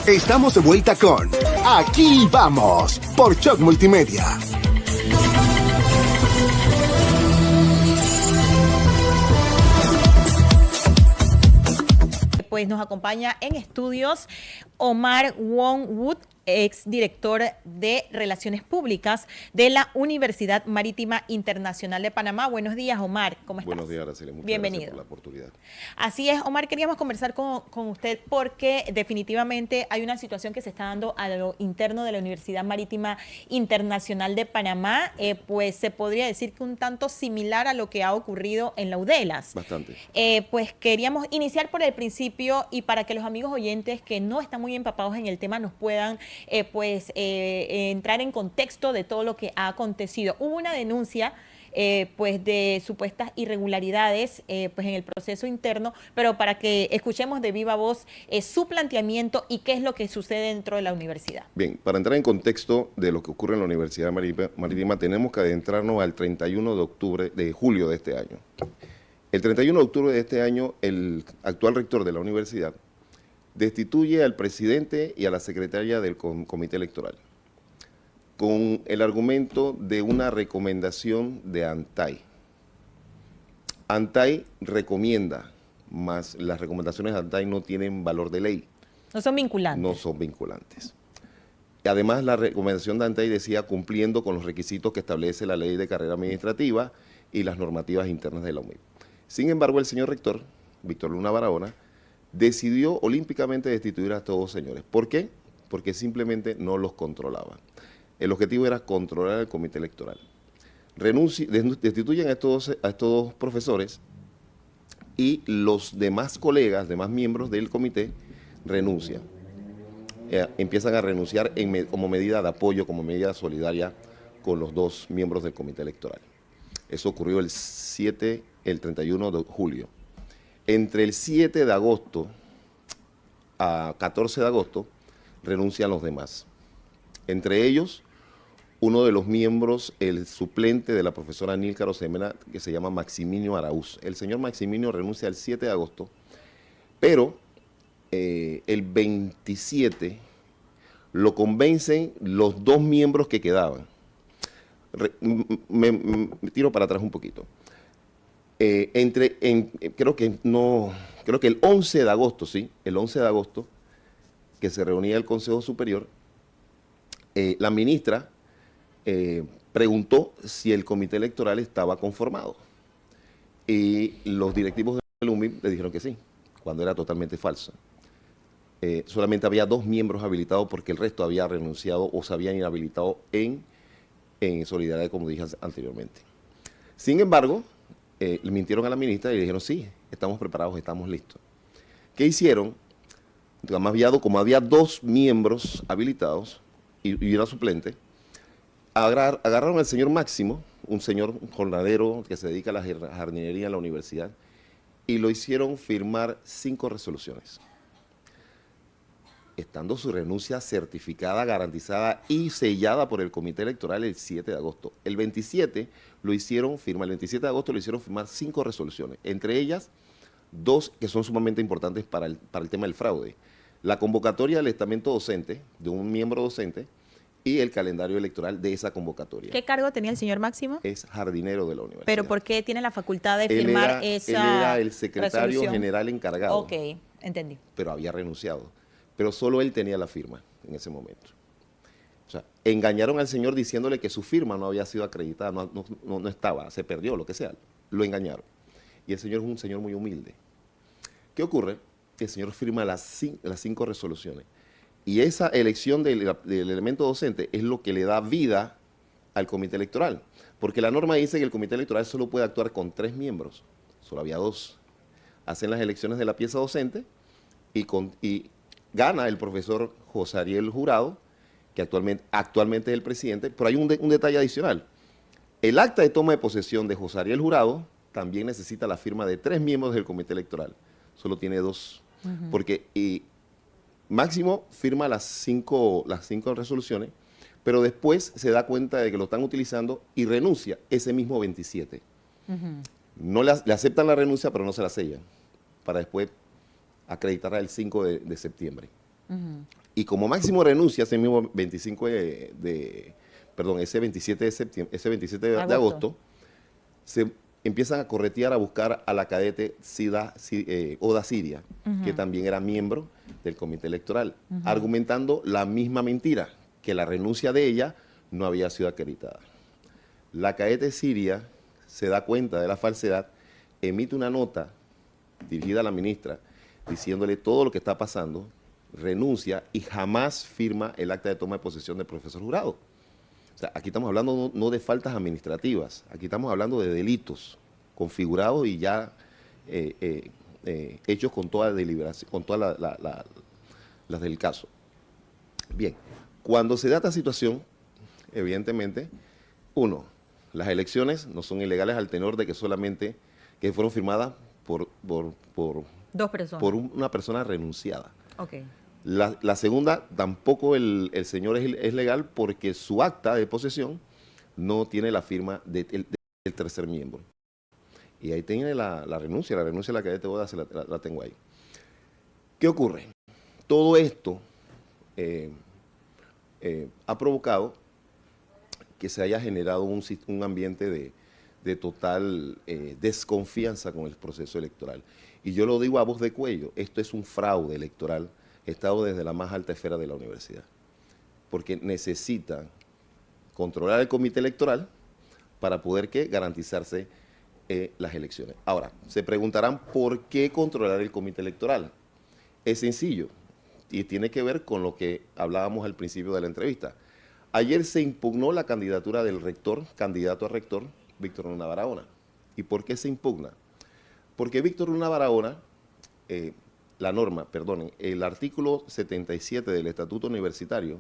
Estamos de vuelta con Aquí vamos por Choc Multimedia. Pues nos acompaña en estudios Omar Wong Wood, exdirector de Relaciones Públicas de la Universidad Marítima Internacional de Panamá. Buenos días, Omar. ¿Cómo estás? Buenos días, Araceli. Muchas Bienvenido. Gracias por la oportunidad. Así es, Omar, queríamos conversar con usted porque definitivamente hay una situación que se está dando a lo interno de la Universidad Marítima Internacional de Panamá, pues se podría decir que un tanto similar a lo que ha ocurrido en la UDELAS. Bastante. Pues queríamos iniciar por el principio y para que los amigos oyentes que no están muy empapados en el tema nos puedan entrar en contexto de todo lo que ha acontecido. Hubo una denuncia pues de supuestas irregularidades pues en el proceso interno, pero para que escuchemos de viva voz su planteamiento y qué es lo que sucede dentro de la universidad. Bien, para entrar en contexto de lo que ocurre en la Universidad Marítima, tenemos que adentrarnos al 31 de julio de este año. El 31 de octubre de este año, el actual rector de la universidad destituye al presidente y a la secretaria del comité electoral con el argumento de una recomendación de ANTAI. ANTAI recomienda, mas las recomendaciones de ANTAI no tienen valor de ley. No son vinculantes. No son vinculantes. Además, la recomendación de ANTAI decía cumpliendo con los requisitos que establece la ley de carrera administrativa y las normativas internas de la UMIP. Sin embargo, el señor rector, Víctor Luna Barahona, decidió olímpicamente destituir a estos dos señores. ¿Por qué? Porque simplemente no los controlaba. El objetivo era controlar el comité electoral. Destituyen a estos dos profesores y los demás colegas, demás miembros del comité, renuncian. Empiezan a renunciar como medida de apoyo, como medida solidaria con los dos miembros del comité electoral. Eso ocurrió el 31 de julio. Entre el 7 de agosto a 14 de agosto renuncian los demás. Entre ellos, uno de los miembros, el suplente de la profesora Nilka Rosemena, que se llama Maximinio Araúz. El señor Maximinio renuncia el 7 de agosto, pero el 27 lo convencen los dos miembros que quedaban. Me tiro para atrás un poquito. Creo que el 11 de agosto, sí, el 11 de agosto, que se reunía el Consejo Superior, la ministra preguntó si el comité electoral estaba conformado. Y los directivos del UMIP le dijeron que sí, cuando era totalmente falso. Solamente había dos miembros habilitados porque el resto había renunciado o se habían inhabilitado en solidaridad, como dije anteriormente. Sin embargo, le mintieron a la ministra y le dijeron, sí, estamos preparados, estamos listos. ¿Qué hicieron? Como había dos miembros habilitados y una suplente, agarraron al señor Máximo, un señor jornalero que se dedica a la jardinería en la universidad, y lo hicieron firmar 5 resoluciones. Estando su renuncia certificada, garantizada y sellada por el comité electoral el 7 de agosto. El 27 lo hicieron firmar, el 27 de agosto lo hicieron firmar 5 resoluciones, entre ellas 2 que son sumamente importantes para el tema del fraude. La convocatoria del estamento docente, de un miembro docente, y el calendario electoral de esa convocatoria. ¿Qué cargo tenía el señor Máximo? Es jardinero de la universidad. ¿Pero por qué tiene la facultad de firmar esa Él era el secretario resolución general encargado. Ok, entendí. Pero había renunciado. Pero solo él tenía la firma en ese momento. O sea, engañaron al señor diciéndole que su firma no había sido acreditada, no estaba, se perdió, lo que sea. Lo engañaron. Y el señor es un señor muy humilde. ¿Qué ocurre? El señor firma las 5 resoluciones. Y esa elección del elemento docente es lo que le da vida al comité electoral. Porque la norma dice que el comité electoral solo puede actuar con 3 miembros. Solo había 2. Hacen las elecciones de la pieza docente y gana el profesor José Ariel Jurado, que actualmente es el presidente, pero hay un detalle adicional. El acta de toma de posesión de José Ariel Jurado también necesita la firma de 3 miembros del comité electoral. Solo tiene 2. Porque Máximo firma las 5 resoluciones, pero después se da cuenta de que lo están utilizando y renuncia ese mismo 27. No le aceptan la renuncia, pero no se la sellan, para después acreditarla el 5 de septiembre. Y como máximo renuncia ese mismo 25 ese 27 de septiembre, ese 27 de agosto, se empiezan a corretear a buscar a la cadete Oda Siria, que también era miembro del comité electoral, argumentando la misma mentira, que la renuncia de ella no había sido acreditada. La cadete Siria se da cuenta de la falsedad, emite una nota dirigida a la ministra diciéndole todo lo que está pasando, renuncia y jamás firma el acta de toma de posesión del profesor Jurado. O sea, aquí estamos hablando no de faltas administrativas, aquí estamos hablando de delitos configurados y ya hechos con toda deliberación, con todas las del caso. Bien, cuando se da esta situación, evidentemente, uno, las elecciones no son ilegales al tenor de que solamente que fueron firmadas por dos personas. Por una persona renunciada. Okay. La segunda, tampoco el señor es legal porque su acta de posesión no tiene la firma del tercer miembro. Y ahí tiene la renuncia de la cadete Oda, la tengo ahí. ¿Qué ocurre? Todo esto ha provocado que se haya generado un ambiente de total desconfianza con el proceso electoral. Y yo lo digo a voz de cuello, esto es un fraude electoral estado desde la más alta esfera de la universidad, porque necesitan controlar el comité electoral para poder garantizarse las elecciones. Ahora, se preguntarán por qué controlar el comité electoral. Es sencillo y tiene que ver con lo que hablábamos al principio de la entrevista. Ayer se impugnó la candidatura del rector, candidato a rector, Víctor Luna Barahona. ¿Y por qué se impugna? Porque Víctor Luna Barahona, el artículo 77 del Estatuto Universitario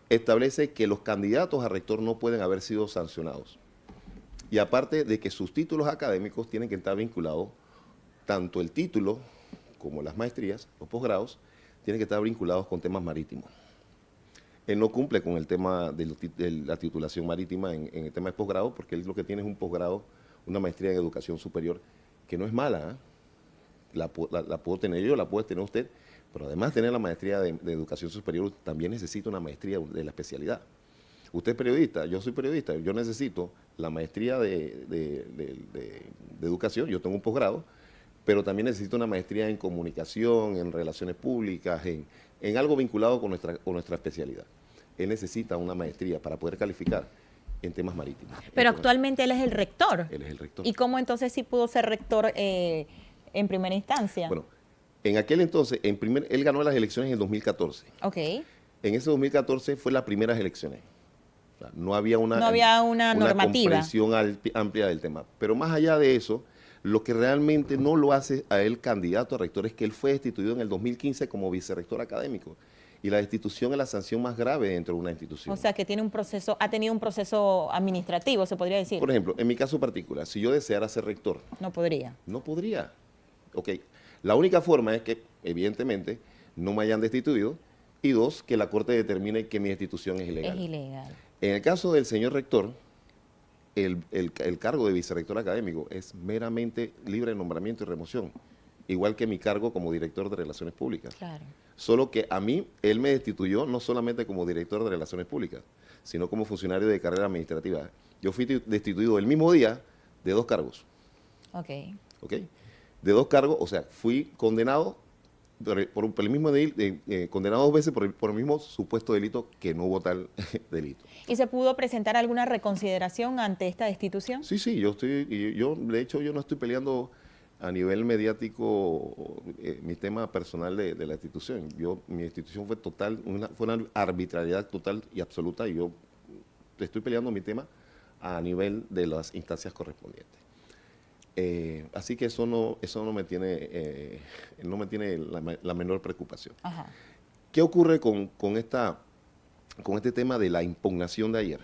establece que los candidatos a rector no pueden haber sido sancionados. Y aparte de que sus títulos académicos tienen que estar vinculados, tanto el título como las maestrías, los posgrados, tienen que estar vinculados con temas marítimos. Él no cumple con el tema de la titulación marítima en el tema de posgrado, porque él lo que tiene es un posgrado, una maestría en educación superior, que no es mala, ¿eh? La puedo tener yo, la puede tener usted, pero además de tener la maestría de educación superior, también necesita una maestría de la especialidad. Usted es periodista, yo soy periodista, yo necesito la maestría de educación, yo tengo un posgrado, pero también necesito una maestría en comunicación, en relaciones públicas, en algo vinculado con nuestra especialidad. Él necesita una maestría para poder calificar en temas marítimos. Pero actualmente él es el rector. Él es el rector. ¿Y cómo entonces sí pudo ser rector en primera instancia? Bueno, en aquel entonces, él ganó las elecciones en 2014. Ok. En ese 2014 fue las primeras elecciones. O sea, no había una normativa. comprensión amplia del tema. Pero más allá de eso, lo que realmente no lo hace a él candidato a rector es que él fue destituido en el 2015 como vicerrector académico. Y la destitución es la sanción más grave dentro de una institución. O sea, que ha tenido un proceso administrativo, se podría decir. Por ejemplo, en mi caso particular, si yo deseara ser rector. No podría. No podría. Ok. La única forma es que, evidentemente, no me hayan destituido y dos, que la Corte determine que mi destitución es ilegal. Es ilegal. En el caso del señor rector, el cargo de vicerrector académico es meramente libre de nombramiento y remoción, igual que mi cargo como director de Relaciones Públicas. Claro. Solo que a mí, él me destituyó no solamente como director de Relaciones Públicas, sino como funcionario de carrera administrativa. Yo fui destituido el mismo día de 2 cargos. Ok. ¿Ok? De 2 cargos, o sea, fui condenado por el mismo condenado 2 veces por el mismo supuesto delito que no hubo tal delito. ¿Y se pudo presentar alguna reconsideración ante esta destitución? Sí, de hecho, yo no estoy peleando a nivel mediático mi tema personal de la institución. Mi institución fue fue una arbitrariedad total y absoluta, y yo estoy peleando mi tema a nivel de las instancias correspondientes. Así que eso no me tiene la menor preocupación. Ajá. ¿Qué ocurre con este tema de la impugnación de ayer?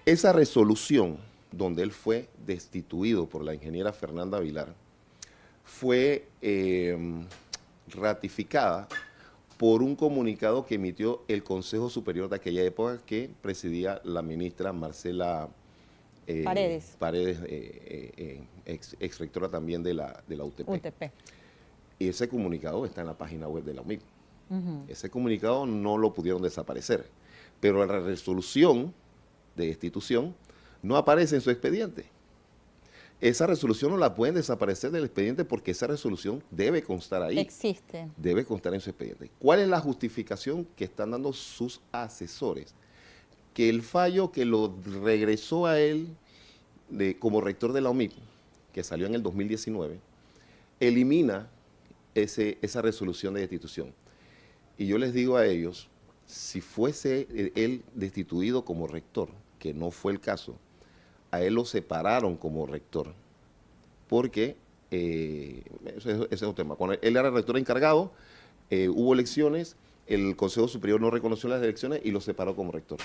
Esa resolución donde él fue destituido por la ingeniera Fernanda Vilar fue ratificada por un comunicado que emitió el Consejo Superior de aquella época que presidía la ministra Marcela Paredes, ex rectora también de la UTP. UTP. Y ese comunicado está en la página web de la UMIP. Ese comunicado no lo pudieron desaparecer, pero la resolución de destitución no aparece en su expediente. Esa resolución no la pueden desaparecer del expediente porque esa resolución debe constar ahí. Existe. Debe constar en su expediente. ¿Cuál es la justificación que están dando sus asesores? Que el fallo que lo regresó a él como rector de la OMIP, que salió en el 2019, elimina esa resolución de destitución. Y yo les digo a ellos, si fuese él destituido como rector, que no fue el caso, a él lo separaron como rector, porque ese es un tema. Cuando él era rector encargado, hubo elecciones, el Consejo Superior no reconoció las elecciones y lo separó como rector.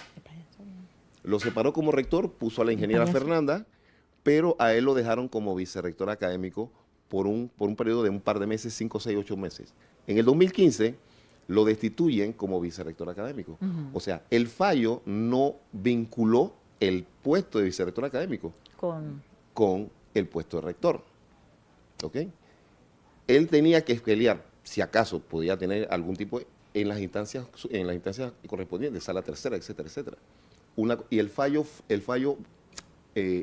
Lo separó como rector, puso a la ingeniera Fernanda, pero a él lo dejaron como vicerrector académico por un periodo de un par de meses, 5, 6, 8 meses. En el 2015 lo destituyen como vicerrector académico. O sea, el fallo no vinculó el puesto de vicerrector académico con el puesto de rector. ¿Ok? Él tenía que pelear, si acaso podía tener algún tipo en las instancias correspondientes, sala tercera, etcétera, etcétera. Y el fallo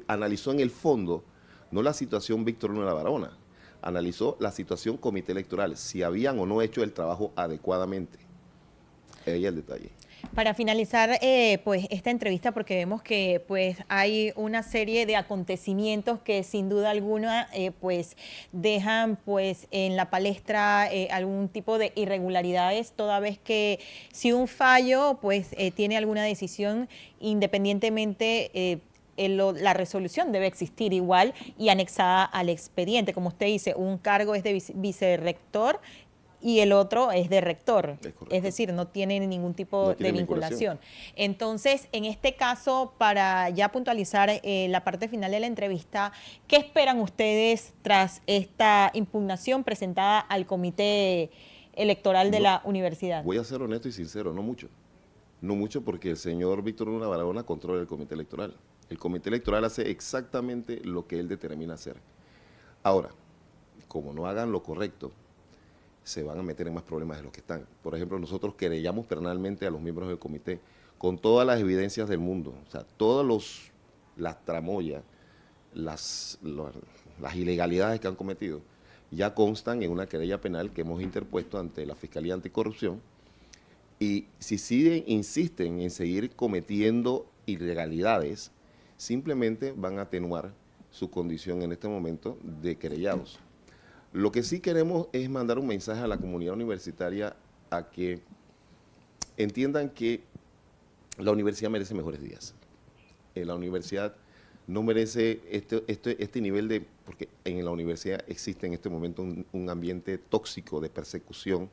analizó en el fondo no la situación Víctor Luna Barahona, analizó la situación comité electoral, si habían o no hecho el trabajo adecuadamente. Ahí el detalle. Para finalizar pues esta entrevista, porque vemos que pues hay una serie de acontecimientos que sin duda alguna pues dejan pues en la palestra algún tipo de irregularidades, toda vez que si un fallo pues tiene alguna decisión, independientemente la resolución debe existir igual y anexada al expediente. Como usted dice, un cargo es de vicerrector y el otro es de rector, es decir, no tiene ningún tipo de vinculación. Entonces, en este caso, para ya puntualizar la parte final de la entrevista, ¿qué esperan ustedes tras esta impugnación presentada al comité electoral de la universidad? Voy a ser honesto y sincero, no mucho. No mucho porque el señor Víctor Luna Barahona controla el comité electoral. El comité electoral hace exactamente lo que él determina hacer. Ahora, como no hagan lo correcto, se van a meter en más problemas de los que están. Por ejemplo, nosotros querellamos penalmente a los miembros del comité con todas las evidencias del mundo, o sea, todas las tramoyas, las ilegalidades que han cometido, ya constan en una querella penal que hemos interpuesto ante la Fiscalía Anticorrupción, y si insisten en seguir cometiendo ilegalidades, simplemente van a atenuar su condición en este momento de querellados. Lo que sí queremos es mandar un mensaje a la comunidad universitaria a que entiendan que la universidad merece mejores días. La universidad no merece este nivel porque en la universidad existe en este momento un ambiente tóxico de persecución,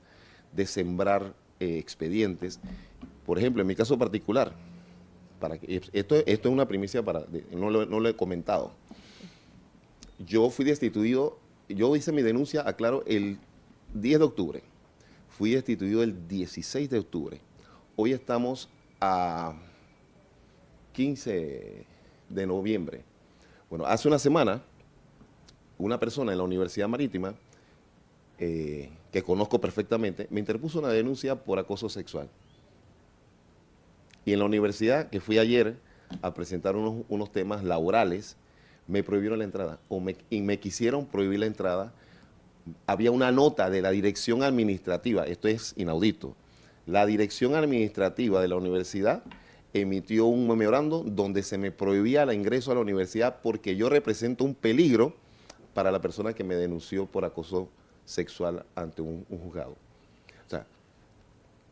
de sembrar expedientes. Por ejemplo, en mi caso particular, esto es una primicia, no lo he comentado. Yo fui destituido. Yo hice mi denuncia, aclaro, el 10 de octubre. Fui destituido el 16 de octubre. Hoy estamos a 15 de noviembre. Bueno, hace una semana, una persona en la Universidad Marítima, que conozco perfectamente, me interpuso una denuncia por acoso sexual. Y en la universidad, que fui ayer a presentar unos temas laborales, me prohibieron la entrada, y me quisieron prohibir la entrada. Había una nota de la dirección administrativa, esto es inaudito, la dirección administrativa de la universidad emitió un memorando donde se me prohibía el ingreso a la universidad porque yo represento un peligro para la persona que me denunció por acoso sexual ante un juzgado. O sea,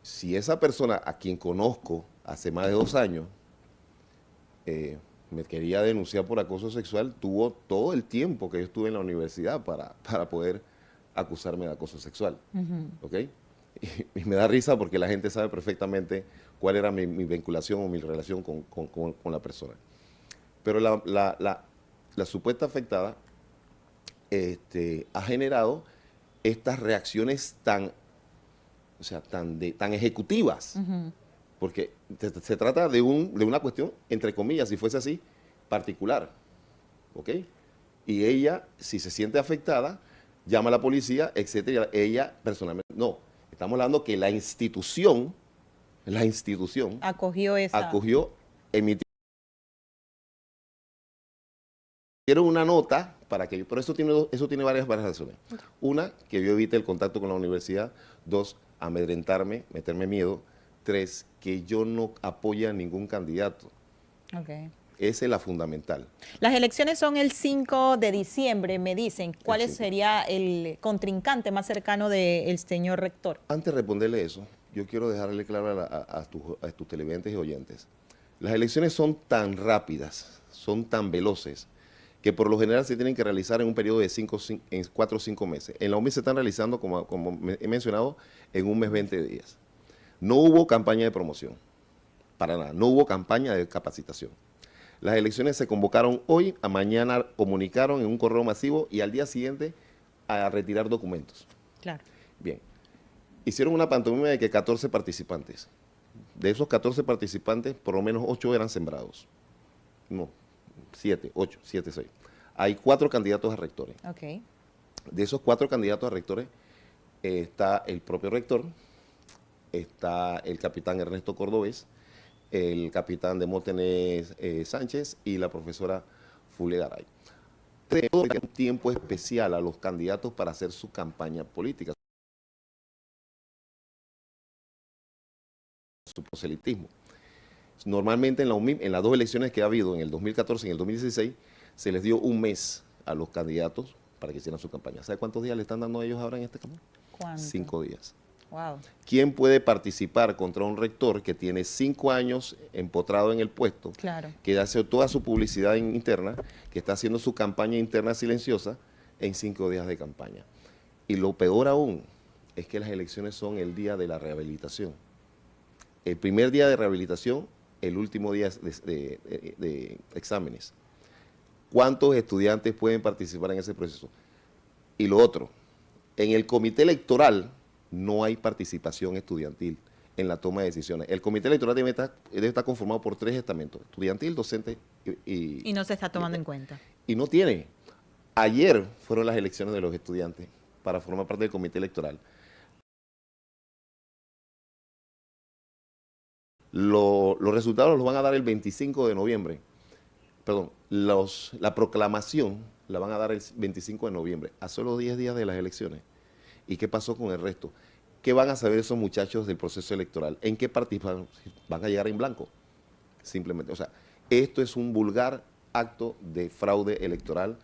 si esa persona a quien conozco hace más de 2 años, me quería denunciar por acoso sexual, tuvo todo el tiempo que yo estuve en la universidad para poder acusarme de acoso sexual. ¿Ok? Y me da risa porque la gente sabe perfectamente cuál era mi vinculación o mi relación con la persona. Pero la supuesta afectada ha generado estas reacciones tan ejecutivas. Porque se trata de una cuestión, entre comillas, si fuese así, particular, ¿ok? Y ella, si se siente afectada, llama a la policía, etcétera. Ella personalmente, no. Estamos hablando que la institución Acogió esa. acogió, emitieron una nota para que, pero eso tiene varias razones. Una, que yo evite el contacto con la universidad. Dos, amedrentarme, meterme miedo. Tres, que yo no apoye a ningún candidato. Okay. Esa es la fundamental. Las elecciones son el 5 de diciembre, me dicen. ¿Cuál sería el contrincante más cercano del señor rector? Antes de responderle eso, yo quiero dejarle claro a tus televidentes y oyentes. Las elecciones son tan rápidas, son tan veloces, que por lo general se tienen que realizar en un periodo de 4 o 5 meses. En la OMI se están realizando, como he mencionado, en un mes 20 días. No hubo campaña de promoción, para nada. No hubo campaña de capacitación. Las elecciones se convocaron hoy, a mañana comunicaron en un correo masivo y al día siguiente a retirar documentos. Claro. Bien. Hicieron una pantomima de que 14 participantes. De esos 14 participantes, por lo menos 8 eran sembrados. No, 7, 6. Hay 4 candidatos a rectores. Okay. De esos 4 candidatos a rectores está el propio rector, está el capitán Ernesto Cordobés, el capitán Demóstenes Sánchez y la profesora Fulia Garay. Tenemos un tiempo especial a los candidatos para hacer su campaña política, su proselitismo. Normalmente en la UMIM, en las 2 elecciones que ha habido, en el 2014 y en el 2016, se les dio un mes a los candidatos para que hicieran su campaña. ¿Sabe cuántos días le están dando a ellos ahora en este campaña? ¿Cuánto? 5 días. Wow. ¿Quién puede participar contra un rector que tiene 5 años empotrado en el puesto, Claro. que hace toda su publicidad interna, que está haciendo su campaña interna silenciosa en 5 días de campaña? Y lo peor aún es que las elecciones son el día de la rehabilitación. El primer día de rehabilitación, el último día de exámenes. ¿Cuántos estudiantes pueden participar en ese proceso? Y lo otro, en el comité electoral no hay participación estudiantil en la toma de decisiones. El comité electoral debe estar conformado por 3 estamentos: estudiantil, docente Y no se está tomando en cuenta. y no tiene. Ayer fueron las elecciones de los estudiantes para formar parte del comité electoral. Los resultados los van a dar el 25 de noviembre. Perdón, la proclamación la van a dar el 25 de noviembre, a solo 10 días de las elecciones. ¿Y qué pasó con el resto? ¿Qué van a saber esos muchachos del proceso electoral? ¿En qué participan? ¿Van a llegar en blanco? Simplemente, o sea, esto es un vulgar acto de fraude electoral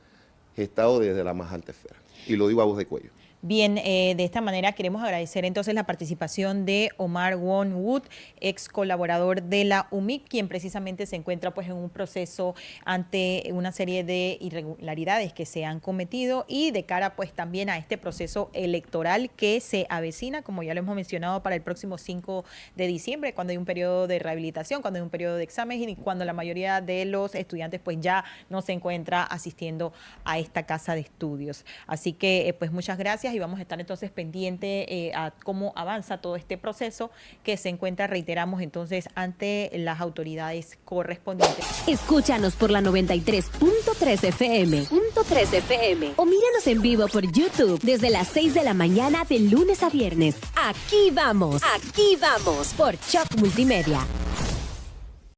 gestado desde la más alta esfera. Y lo digo a voz de cuello. Bien, de esta manera queremos agradecer entonces la participación de Omar Won Wood, ex colaborador de la UMIC, quien precisamente se encuentra pues en un proceso ante una serie de irregularidades que se han cometido y de cara pues también a este proceso electoral que se avecina, como ya lo hemos mencionado, para el próximo 5 de diciembre, cuando hay un periodo de rehabilitación, cuando hay un periodo de exámenes y cuando la mayoría de los estudiantes pues ya no se encuentra asistiendo a esta casa de estudios. Así que pues muchas gracias y vamos a estar entonces pendiente a cómo avanza todo este proceso que se encuentra, reiteramos, entonces ante las autoridades correspondientes. Escúchanos por la 93.3 FM o míranos en vivo por YouTube desde las 6 de la mañana de lunes a viernes. Aquí vamos por Choc Multimedia.